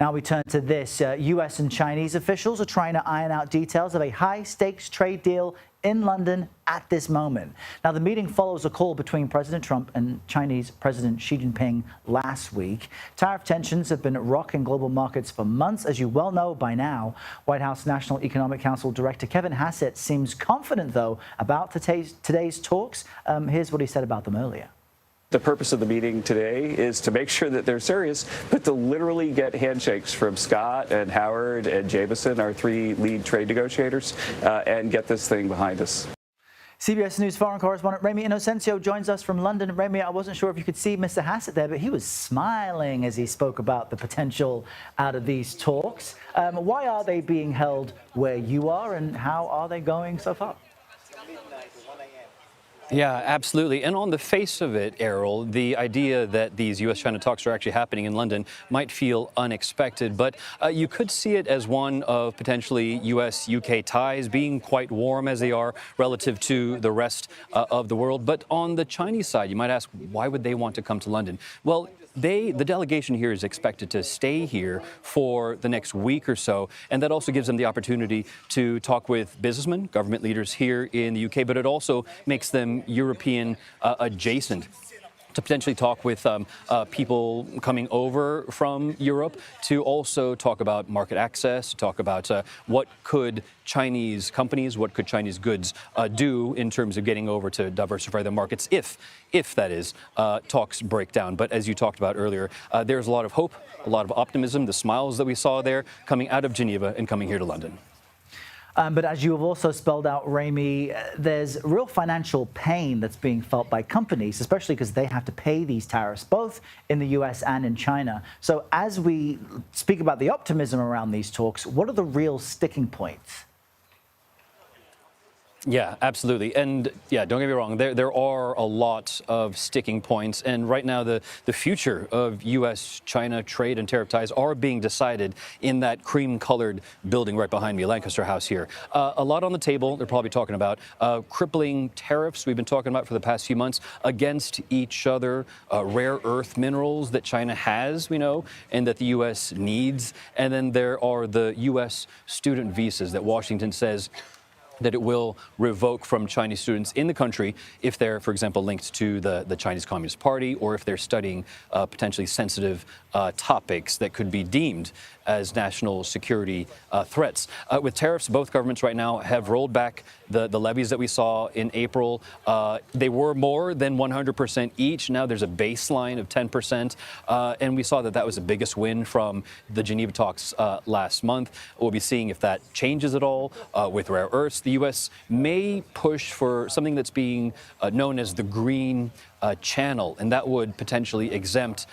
Now we turn to this. U.S. and Chinese officials are trying to iron out details of a high-stakes trade deal in London at this moment. Now, the meeting follows a call between President Trump and Chinese President Xi Jinping last week. Tariff tensions have been rocking global markets for months, as you well know by now. White House National Economic Council Director Kevin Hassett seems confident, though, about today's talks. Here's what he said about them earlier. The purpose of the meeting today is to make sure that they're serious, but to literally get handshakes from Scott and Howard and Jameson, our three lead trade negotiators, and get this thing behind us. CBS News foreign correspondent Ramy Inocencio joins us from London. Ramy, I wasn't sure if you could see Mr. Hassett there, but he was smiling as he spoke about the potential out of these talks. Why are they being held where you are, and how are they going so far? Yeah, absolutely. And on the face of it, Errol, the idea that these U.S. China talks are actually happening in London might feel unexpected, but you could see it as one of potentially U.S. UK ties being quite warm as they are relative to the rest of the world. But on the Chinese side, you might ask, why would they want to come to London? Well, the delegation here is expected to stay here for the next week or so, and that also gives them the opportunity to talk with businessmen, government leaders here in the UK, but it also makes them European adjacent, to potentially talk with people coming over from Europe, to also talk about market access, to talk about what could Chinese companies, what could Chinese goods do in terms of getting over to diversify the markets if that is, talks break down. But as you talked about earlier, there's a lot of hope, a lot of optimism, the smiles that we saw there coming out of Geneva and coming here to London. But as you have also spelled out, Ramy, there's real financial pain that's being felt by companies, especially because they have to pay these tariffs, both in the U.S. and in China. So as we speak about the optimism around these talks, what are the real sticking points? Yeah, absolutely. And yeah, don't get me wrong, there are a lot of sticking points. And right now, the future of U.S. China trade and tariff ties are being decided in that cream-colored building right behind me, Lancaster House here. A lot on the table. They're probably talking about crippling tariffs we've been talking about for the past few months against each other, rare earth minerals that China has, we know, and that the U.S. needs. And then there are the U.S. student visas that Washington says that it will revoke from Chinese students in the country if they're, for example, linked to the Chinese Communist Party, or if they're studying potentially sensitive topics that could be deemed as national security threats. With tariffs, both governments right now have rolled back the levies that we saw in April. They were more than 100% each. Now there's a baseline of 10%. And we saw that that was the biggest win from the Geneva talks last month. We'll be seeing if that changes at all with rare earths. The U.S. may push for something that's being known as the green channel, and that would potentially exempt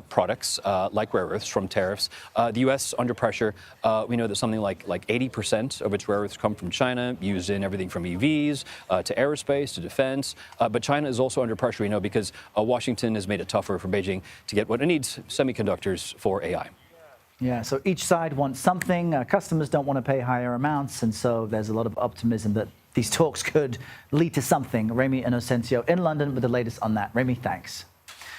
products like rare earths from tariffs. The U.S. under pressure. We know that something like 80% of its rare earths come from China, used in everything from EVs to aerospace to defense. But China is also under pressure, we know, because Washington has made it tougher for Beijing to get what it needs, semiconductors for AI. Yeah, so each side wants something. Customers don't want to pay higher amounts, and so there's a lot of optimism that these talks could lead to something. Ramy Inocencio in London with the latest on that. Ramy, thanks.